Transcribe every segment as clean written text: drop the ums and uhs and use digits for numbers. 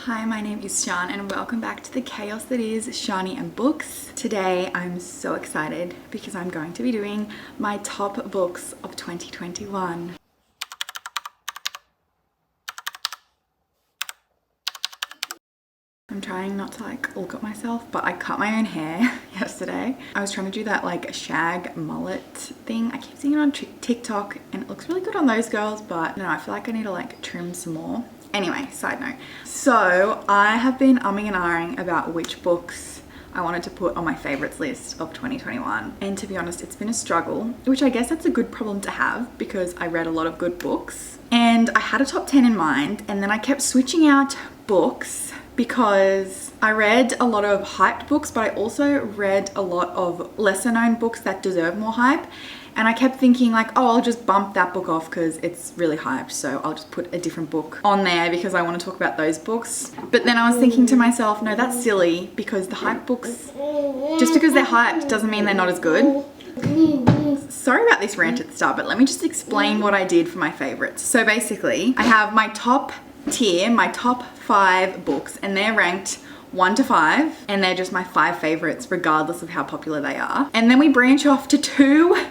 Hi, my name is Shan and welcome back to the chaos that is Shani and books. Today I'm so excited because I'm going to be doing my top books of 2021. I'm trying not to look at myself, but I cut my own hair yesterday. I was trying to do that shag mullet thing. I keep seeing it on TikTok and it looks really good on those girls, but no, I feel like I need to trim some more. Anyway, side note. So I have been umming and ahhing about which books I wanted to put on my favorites list of 2021. And to be honest, it's been a struggle, which I guess that's a good problem to have because I read a lot of good books. And I had a top 10 in mind, and then I kept switching out books because I read a lot of hyped books, but I also read a lot of lesser known books that deserve more hype. And I kept thinking oh, I'll just bump that book off because it's really hyped. So I'll just put a different book on there because I want to talk about those books. But then I was thinking to myself, no, that's silly because the hyped books, just because they're hyped doesn't mean they're not as good. Sorry about this rant at the start, but let me just explain what I did for my favorites. So basically, I have my top tier, my top 5 books, and they're ranked 1 to 5, and they're just my 5 favorites regardless of how popular they are. And then we branch off to two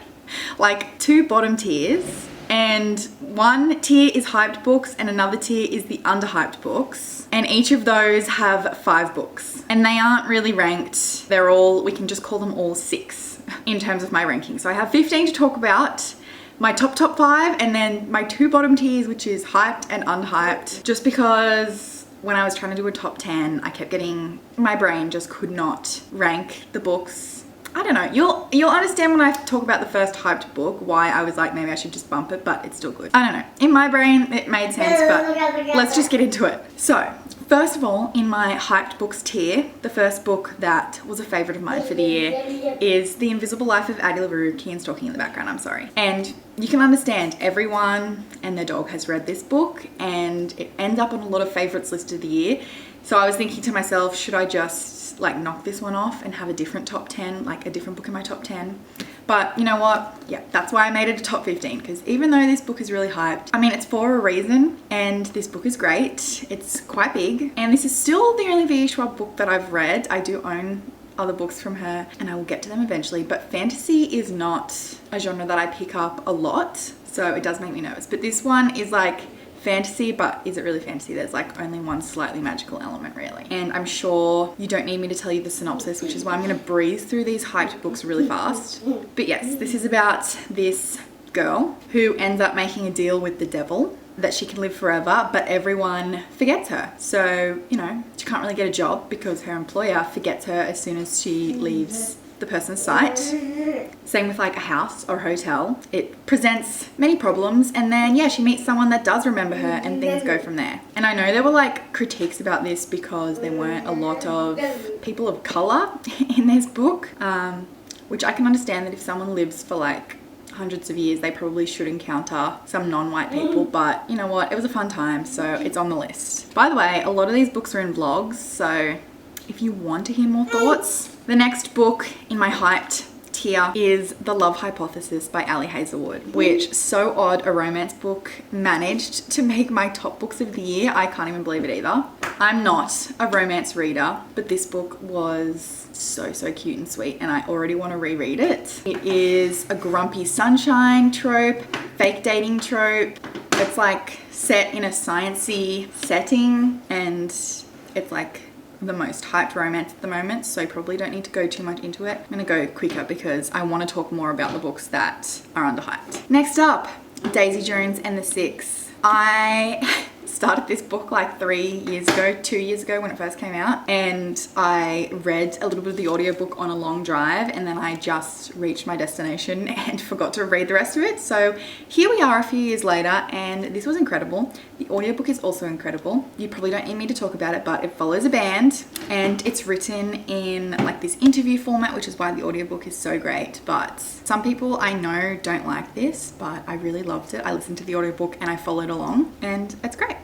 bottom tiers, and one tier is hyped books and another tier is the underhyped books, and each of those have 5 books, and they aren't really ranked. They're all, we can just call them all 6 in terms of my ranking. So I have 15 to talk about, my top 5, and then my 2 bottom tiers, which is hyped and unhyped, just because when I was trying to do a top 10, I kept getting, my brain just could not rank the books. I don't know, you'll understand when I talk about the first hyped book why I was maybe I should just bump it, but it's still good. I don't know, in my brain it made sense, but let's just get into it. So first of all, in my hyped books tier, the first book that was a favorite of mine for the year is The Invisible Life of Addie LaRue. Kian's talking in the background, I'm sorry. And you can understand, everyone and their dog has read this book and it ends up on a lot of favorites list of the year. So I was thinking to myself, should I just knock this one off and have a different top 10, a different book in my top 10? But you know what? Yeah, that's why I made it a top 15, because even though this book is really hyped, I mean, it's for a reason, and this book is great. It's quite big, and this is still the only V.E. Schwab book that I've read. I do own other books from her and I will get to them eventually, but fantasy is not a genre that I pick up a lot, so it does make me nervous. But this one is fantasy, but is it really fantasy? There's only one slightly magical element really. And I'm sure you don't need me to tell you the synopsis, which is why I'm going to breeze through these hyped books really fast. But yes, this is about this girl who ends up making a deal with the devil that she can live forever, but everyone forgets her. So, you know, she can't really get a job because her employer forgets her as soon as she leaves the person's sight. Same with a house or hotel. It presents many problems, and then yeah, she meets someone that does remember her and things go from there. And I know there were critiques about this because there weren't a lot of people of color in this book, which I can understand that if someone lives for hundreds of years, they probably should encounter some non-white people, but you know what, it was a fun time, so it's on the list. By the way, a lot of these books are in vlogs, so if you want to hear more thoughts. The next book in my hyped tier is The Love Hypothesis by Ali Hazelwood, which, so odd, a romance book managed to make my top books of the year. I can't even believe it either. I'm not a romance reader, but this book was so cute and sweet, and I already want to reread it. It is a grumpy sunshine trope, fake dating trope. It's set in a sciencey setting, and it's the most hyped romance at the moment, so probably don't need to go too much into it. I'm gonna go quicker because I want to talk more about the books that are underhyped. Next up, Daisy Jones and the Six. I started this book 2 years ago when it first came out, and I read a little bit of the audiobook on a long drive, and then I just reached my destination and forgot to read the rest of it. So here we are a few years later, and this was incredible. The audiobook is also incredible. You probably don't need me to talk about it, but it follows a band, and it's written in this interview format, which is why the audiobook is so great. But some people I know don't like this, but I really loved it. I listened to the audiobook and I followed along, and it's great.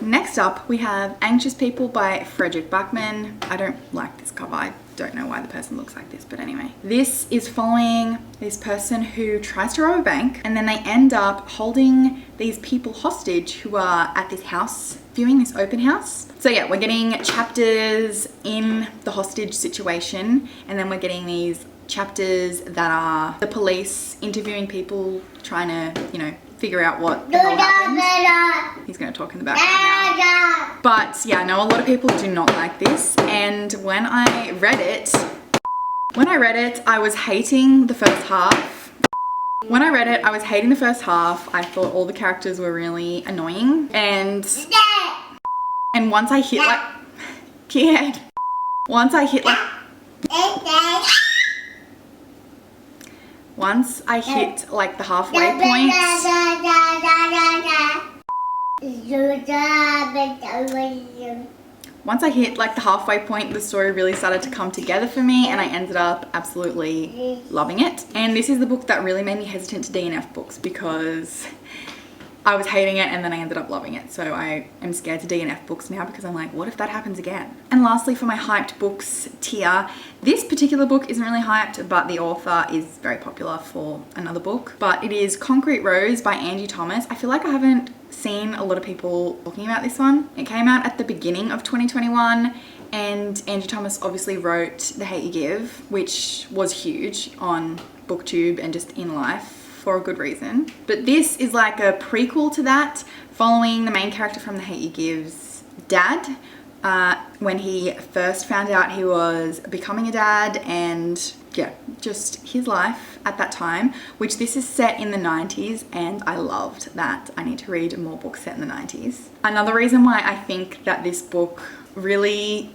Next up, we have Anxious People by Frederick Backman. I don't like this cover. I don't know why the person looks like this, but anyway. This is following this person who tries to rob a bank, and then they end up holding these people hostage who are at this house, viewing this open house. So yeah, we're getting chapters in the hostage situation, and then we're getting these chapters that are the police interviewing people, trying to, you know, figure out what the hell happened. He's going to talk in the background now. But yeah, I know a lot of people do not like this, and when I read it, I was hating the first half. When I read it, I was hating the first half. I thought all the characters were really annoying, and once I hit like, kid, once I hit like the halfway point, the story really started to come together for me, and I ended up absolutely loving it. And this is the book that really made me hesitant to DNF books, because I was hating it and then I ended up loving it. So I am scared to DNF books now, because I'm like, what if that happens again? And lastly, for my hyped books tier, this particular book isn't really hyped, but the author is very popular for another book. But it is Concrete Rose by Angie Thomas. I feel like I haven't seen a lot of people talking about this one. It came out at the beginning of 2021, and Angie Thomas obviously wrote The Hate You Give, which was huge on BookTube and just in life, for a good reason. But this is like a prequel to that, following the main character from The Hate You Give's dad, when he first found out he was becoming a dad, and yeah, just his life at that time, which this is set in the 90s, and I loved that. I need to read more books set in the 90s. Another reason why I think that this book really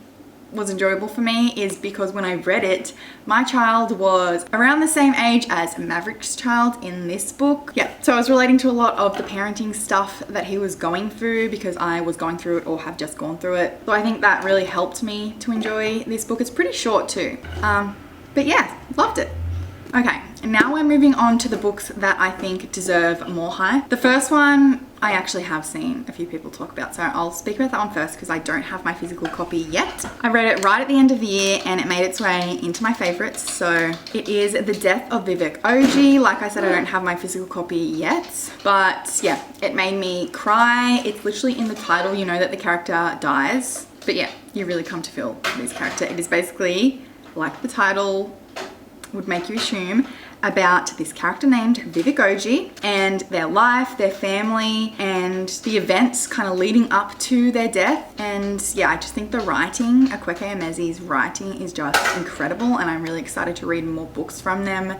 was enjoyable for me is because when I read it, my child was around the same age as Maverick's child in this book. Yeah, so I was relating to a lot of the parenting stuff that he was going through, because I was going through it or have just gone through it. So I think that really helped me to enjoy this book. It's pretty short too. But yeah, loved it. Okay, and now we're moving on to the books that I think deserve more hype. The first one I actually have seen a few people talk about, so I'll speak about that one first because I don't have my physical copy yet. I read it right at the end of the year and it made its way into my favorites. So it is The Death of Vivian Ogee. Like I said, I don't have my physical copy yet, but yeah, it made me cry. It's literally in the title, you know that the character dies, but yeah, you really come to feel this character. It is basically, like the title would make you assume, about this character named Vivian Ogee and their life, their family, and the events kind of leading up to their death. And yeah, I just think the writing, Akweke Emezi's writing, is just incredible, and I'm really excited to read more books from them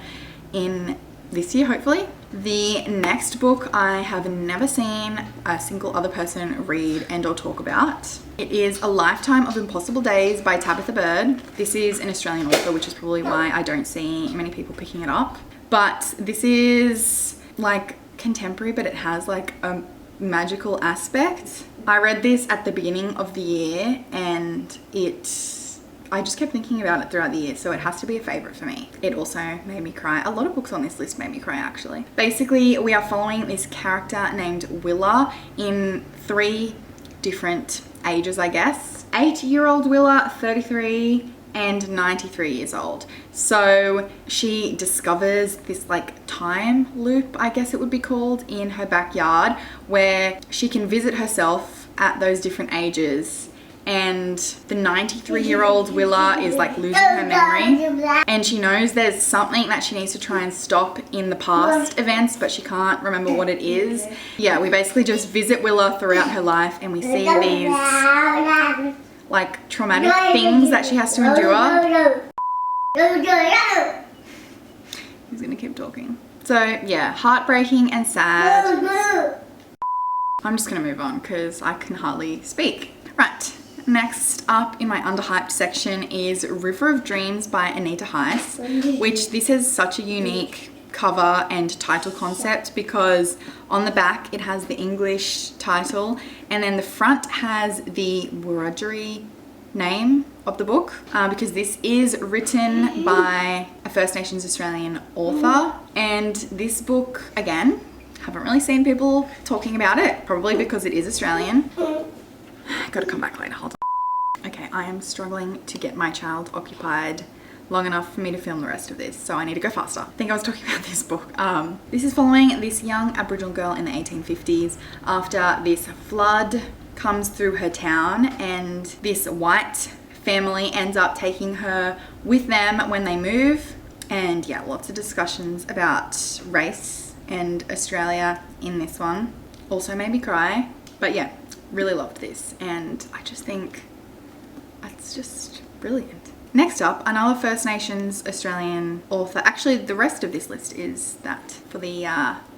in this year, hopefully. The next book I have never seen a single other person read and or talk about. It is A Lifetime of Impossible Days by Tabitha Bird. This is an Australian author, which is probably why I don't see many people picking it up. But this is like contemporary, but it has like a magical aspect. I read this at the beginning of the year and I just kept thinking about it throughout the year, so it has to be a favorite for me. It also made me cry. A lot of books on this list made me cry, actually. Basically, we are following this character named Willa in 3 different ages, I guess. 8-year-old Willa, 33, and 93 years old. So she discovers this like time loop, I guess it would be called, in her backyard, where she can visit herself at those different ages. And the 93-year-old Willa is like losing her memory, and she knows there's something that she needs to try and stop in the past events, but she can't remember what it is. Yeah, we basically just visit Willa throughout her life, and we see these like traumatic things that she has to endure. He's gonna keep talking. So yeah, heartbreaking and sad. I'm just gonna move on because I can hardly speak. Right. Next up in my underhyped section is River of Dreams by Anita Heiss, which this has such a unique cover and title concept because on the back it has the English title and then the front has the Wiradjuri name of the book because this is written by a First Nations Australian author, and this book again Haven't really seen people talking about it, probably because it is Australian. Gotta come back later, hold on. Okay, I am struggling to get my child occupied long enough for me to film the rest of this, so I need to go faster. I think I was talking about this book. This is following this young Aboriginal girl in the 1850s after this flood comes through her town, and this white family ends up taking her with them when they move. And yeah, lots of discussions about race and Australia in this one. Also made me cry, but yeah, really loved this, and I just think it's just brilliant. Next up, another First Nations Australian author. Actually, the rest of this list is that for the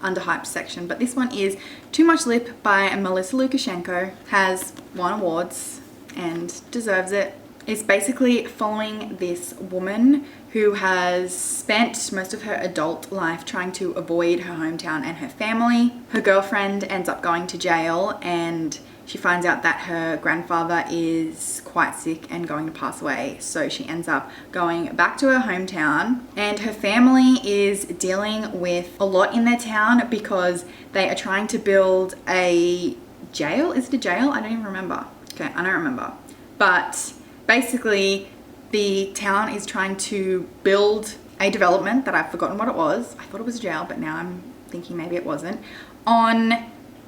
underhyped section, but this one is Too Much Lip by Melissa Lukashenko. Has won awards and deserves it. It's basically following this woman who has spent most of her adult life trying to avoid her hometown and her family. Her girlfriend ends up going to jail, and she finds out that her grandfather is quite sick and going to pass away. So she ends up going back to her hometown, and her family is dealing with a lot in their town because they are trying to build a jail. Is it a jail? I don't even remember. Okay, I don't remember. But basically, the town is trying to build a development that I've forgotten what it was. I thought it was a jail, but now I'm thinking maybe it wasn't, on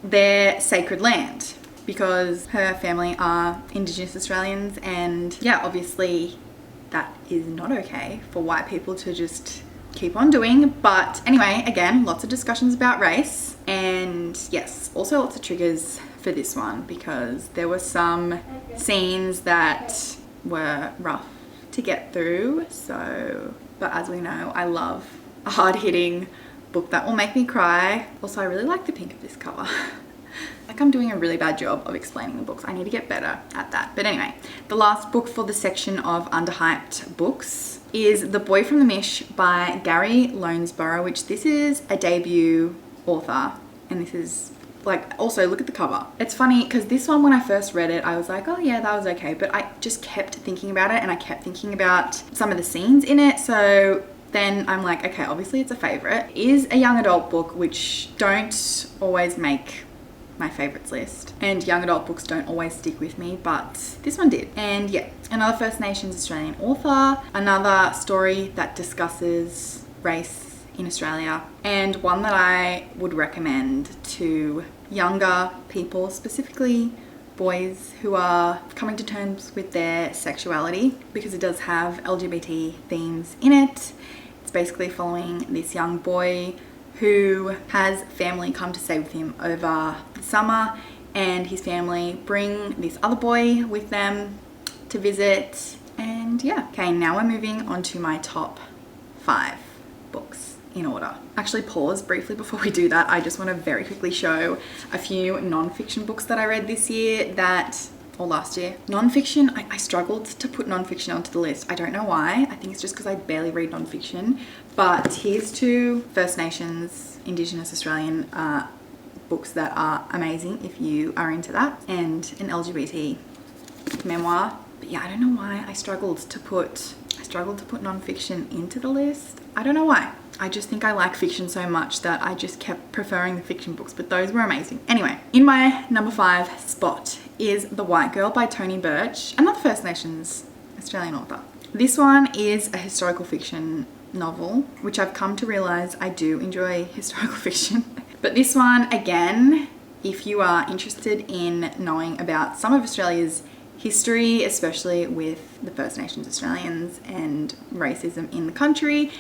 their sacred land, because her family are Indigenous Australians, and yeah, obviously that is not okay for white people to just keep on doing. But anyway, again, lots of discussions about race, and yes, also lots of triggers for this one because there were some scenes that were rough to get through. So, but as we know, I love a hard-hitting book that will make me cry. Also, I really like the pink of this cover. Like, I'm doing a really bad job of explaining the books. I need to get better at that. But anyway, the last book for the section of underhyped books is The Boy from the Mish by Gary Lonesborough, which this is a debut author, and this is like, also look at the cover. It's funny because this one, when I first read it, I was like, oh yeah, that was okay, but I just kept thinking about it, and I kept thinking about some of the scenes in it. So then I'm like, okay, obviously it's a favorite. It is a young adult book, which don't always make my favorites list, and young adult books don't always stick with me, but this one did. And yeah, another First Nations Australian author, another story that discusses race in Australia, and one that I would recommend to younger people, specifically boys who are coming to terms with their sexuality, because it does have LGBT themes in it. It's basically following this young boy who has family come to stay with him over the summer, and his family bring this other boy with them to visit. And yeah, okay, now we're moving on to my top 5 books in order. Actually, pause briefly before we do that. I just want to very quickly show a few non-fiction books that I read this year or last year. Non-fiction, I struggled to put non-fiction onto the list. I don't know why. I think it's just because I barely read non-fiction. But here's 2 First Nations, Indigenous Australian books that are amazing if you are into that, and an LGBT memoir. But yeah, I don't know why I struggled to put non-fiction into the list. I don't know why. I just think I like fiction so much that I just kept preferring the fiction books, but those were amazing. Anyway, in my number 5 spot is The White Girl by Toni Birch, another First Nations Australian author. This one is a historical fiction novel, which I've come to realize I do enjoy historical fiction. But this one, again, if you are interested in knowing about some of Australia's history, especially with the First Nations Australians and racism in the country,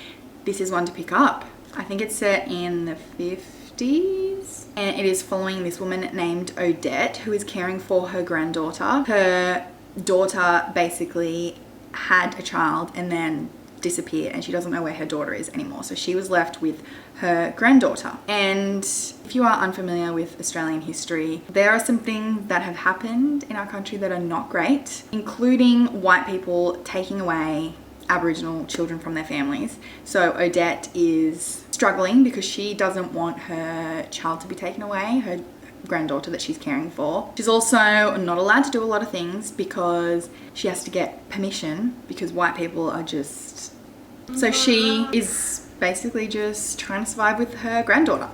this is one to pick up. I think it's set in the 50s, and it is following this woman named Odette who is caring for her granddaughter. Her daughter basically had a child and then disappeared, and she doesn't know where her daughter is anymore. So she was left with her granddaughter. And if you are unfamiliar with Australian history, there are some things that have happened in our country that are not great, including white people taking away Aboriginal children from their families. So Odette is struggling because she doesn't want her child to be taken away, her granddaughter that she's caring for. She's also not allowed to do a lot of things because she has to get permission, because white people are just So she is basically just trying to survive with her granddaughter.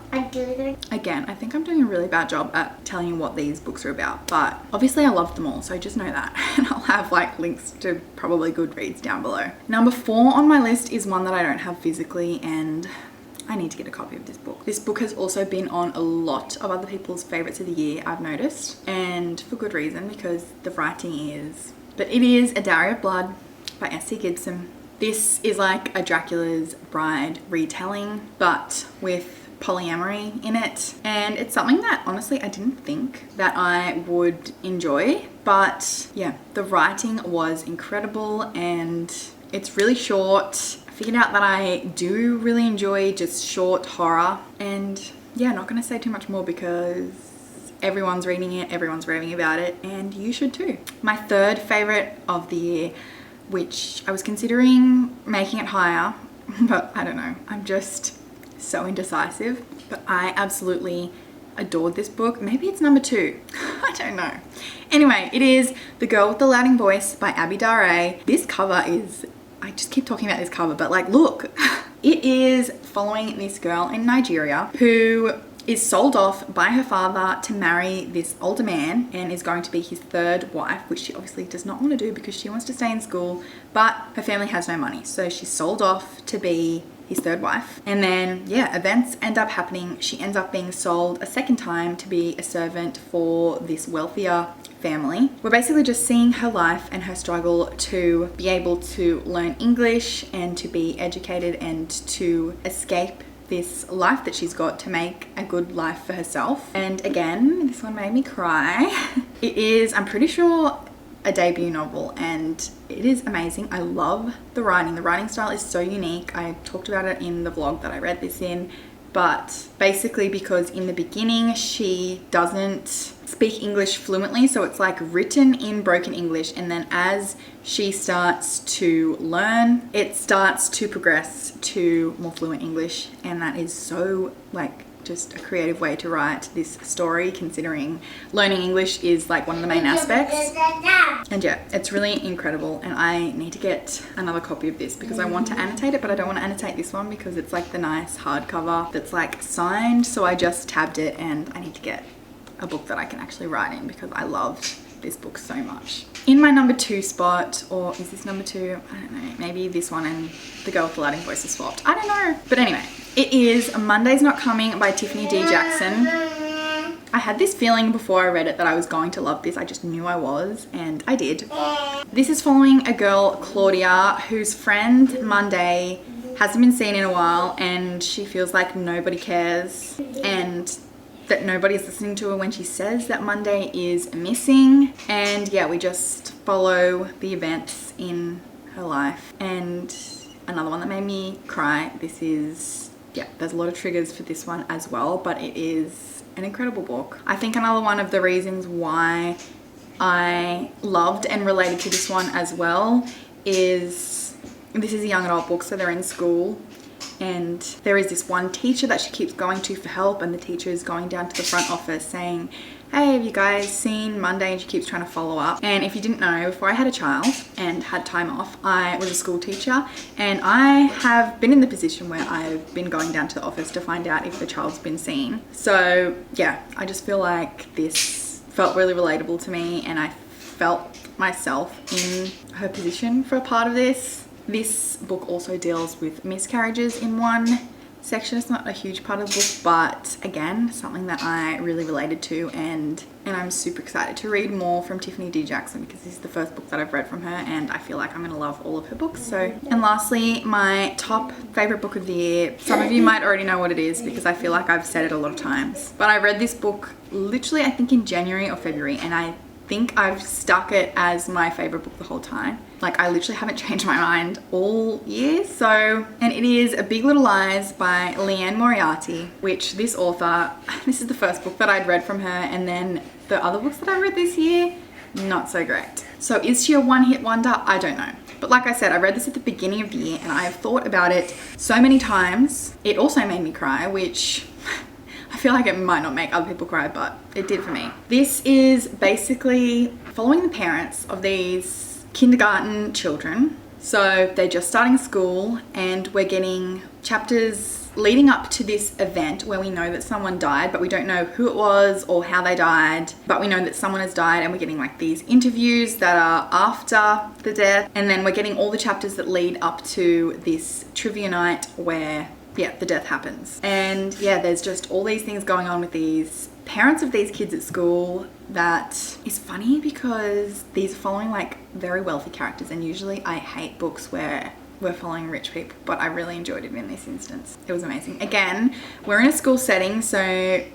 Again, I think I'm doing a really bad job at telling you what these books are about, but obviously I love them all, so just know that. And I'll have like links to probably Goodreads down below. Number 4 on my list is one that I don't have physically, and I need to get a copy of this book. This book has also been on a lot of other people's favorites of the year, I've noticed, and for good reason, because the writing is, but it is A Diary of Blood by S.C. Gibson. This is like a Dracula's Bride retelling, but with polyamory in it. And it's something that honestly I didn't think that I would enjoy. But yeah, the writing was incredible and it's really short. I figured out that I do really enjoy just short horror. And yeah, not gonna say too much more because everyone's reading it, everyone's raving about it, and you should too. My third favorite of the year, which I was considering making it higher, but I don't know. I'm just so indecisive, but I absolutely adored this book. Maybe it's number 2. I don't know. Anyway, it is The Girl with the Louding Voice by Abby Dare. This cover is, I just keep talking about this cover, but like, look. It is following this girl in Nigeria who is sold off by her father to marry this older man and is going to be his 3rd wife, which she obviously does not want to do because she wants to stay in school, but her family has no money. So she's sold off to be his 3rd wife. And then, yeah, events end up happening. She ends up being sold a 2nd time to be a servant for this wealthier family. We're basically just seeing her life and her struggle to be able to learn English and to be educated and to escape this life that she's got to make a good life for herself. And again, this one made me cry. It is, I'm pretty sure, a debut novel and it is amazing. I love the writing. The writing style is so unique. I talked about it in the vlog that I read this in, but basically because in the beginning she doesn't speak English fluently, so it's like written in broken English, and then as she starts to learn, it starts to progress to more fluent English, and that is so like just a creative way to write this story, considering learning English is like one of the main aspects. And yeah, it's really incredible, and I need to get another copy of this because I want to annotate it, but I don't want to annotate this one because it's like the nice hardcover that's like signed, so I just tabbed it and I need to get a book that I can actually write in because I loved this book so much. In my number 2 spot, or is this number 2? I don't know, maybe this one and The Girl with the Louding Voice is swapped. I don't know. But anyway, it is Monday's Not Coming by Tiffany D. Jackson. I had this feeling before I read it that I was going to love this. I just knew I was, and I did. This is following a girl, Claudia, whose friend Monday hasn't been seen in a while, and she feels like nobody cares and that nobody is listening to her when she says that Monday is missing. And yeah, we just follow the events in her life. And another one that made me cry, this is, yeah, there's a lot of triggers for this one as well, but it is an incredible book. I think another one of the reasons why I loved and related to this one as well is this is a young adult book, so they're in school. And there is this one teacher that she keeps going to for help, and the teacher is going down to the front office saying, hey, have you guys seen Monday? And she keeps trying to follow up. And if you didn't know, before I had a child and had time off, I was a school teacher, and I have been in the position where I've been going down to the office to find out if the child's been seen. So yeah, I just feel like this felt really relatable to me, and I felt myself in her position for a part of this. This book also deals with miscarriages in one section. It's not a huge part of the book, but again, something that I really related to, and I'm super excited to read more from Tiffany D. Jackson because this is the first book that I've read from her, and I feel like I'm gonna love all of her books. So, and lastly, my top favorite book of the year. Some of you might already know what it is because I feel like I've said it a lot of times, but I read this book literally, I think in January or February, and I think I've stuck it as my favorite book the whole time. Like, I literally haven't changed my mind all year. So, and it is A Big Little Lies by Leanne Moriarty, which this author, this is the first book that I'd read from her, and then the other books that I read this year, not so great. So is she a one-hit wonder? I don't know. But like I said, I read this at the beginning of the year and I've thought about it so many times. It also made me cry, which I feel like it might not make other people cry, but it did for me. This is basically following the parents of these kindergarten children. So they're just starting school and we're getting chapters leading up to this event where we know that someone died, but we don't know who it was or how they died, but we know that someone has died, and we're getting like these interviews that are after the death, and then we're getting all the chapters that lead up to this trivia night where, yeah, the death happens. And yeah, there's just all these things going on with these parents of these kids at school that is funny because these are following like very wealthy characters, and usually I hate books where we're following rich people, but I really enjoyed it in this instance. It was amazing. Again, we're in a school setting, so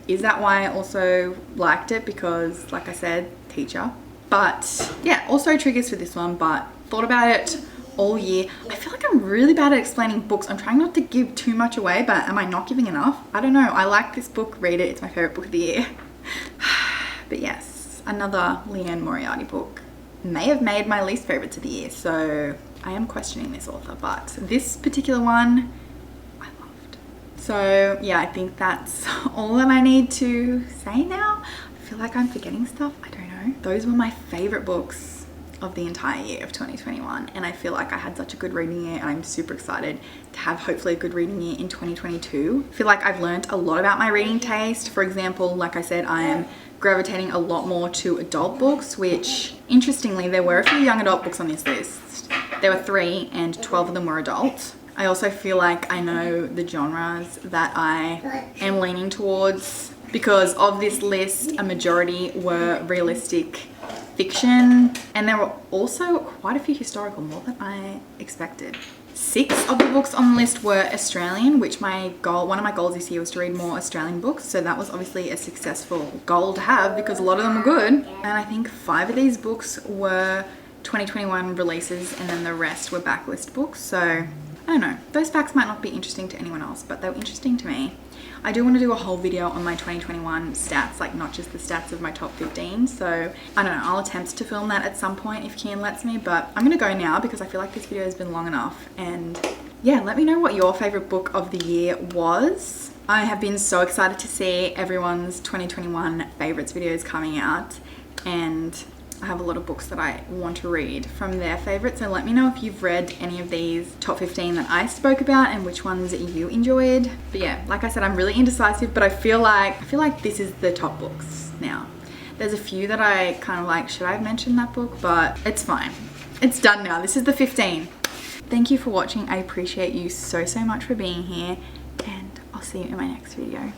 is that why I also liked it? Because like I said, teacher. But yeah, also triggers for this one, but thought about it all year. I feel like I'm really bad at explaining books. I'm trying not to give too much away, but am I not giving enough? I don't know. I like this book. Read it. It's my favorite book of the year. But yes, another Leanne Moriarty book. May have made my least favorites of the year, so I am questioning this author, but this particular one I loved. So yeah, I think that's all that I need to say now. I feel like I'm forgetting stuff. I don't know. Those were my favorite books of the entire year of 2021, and I feel like I had such a good reading year, and I'm super excited to have hopefully a good reading year in 2022. I feel like I've learned a lot about my reading taste. For example, like I said, I am gravitating a lot more to adult books, which interestingly, there were a few young adult books on this list. There were 3 and 12 of them were adult. I also feel like I know the genres that I am leaning towards. Because of this list, a majority were realistic fiction, and there were also quite a few historical, more than I expected. 6 of the books on the list were Australian, which one of my goals this year was to read more Australian books, so that was obviously a successful goal to have because a lot of them were good. And I think 5 of these books were 2021 releases, and then the rest were backlist books. So I don't know, those facts might not be interesting to anyone else, but they were interesting to me. I do want to do a whole video on my 2021 stats, like not just the stats of my top 15. So I don't know, I'll attempt to film that at some point if Kian lets me, but I'm gonna go now because I feel like this video has been long enough. And yeah, let me know what your favorite book of the year was. I have been so excited to see everyone's 2021 favorites videos coming out, and I have a lot of books that I want to read from their favorites. So let me know if you've read any of these top 15 that I spoke about and which ones you enjoyed. But yeah, like I said, I'm really indecisive, but I feel like this is the top books now. There's a few that I kind of like, should I have mentioned that book? But it's fine. It's done now. This is the 15. Thank you for watching. I appreciate you so much for being here, and I'll see you in my next video.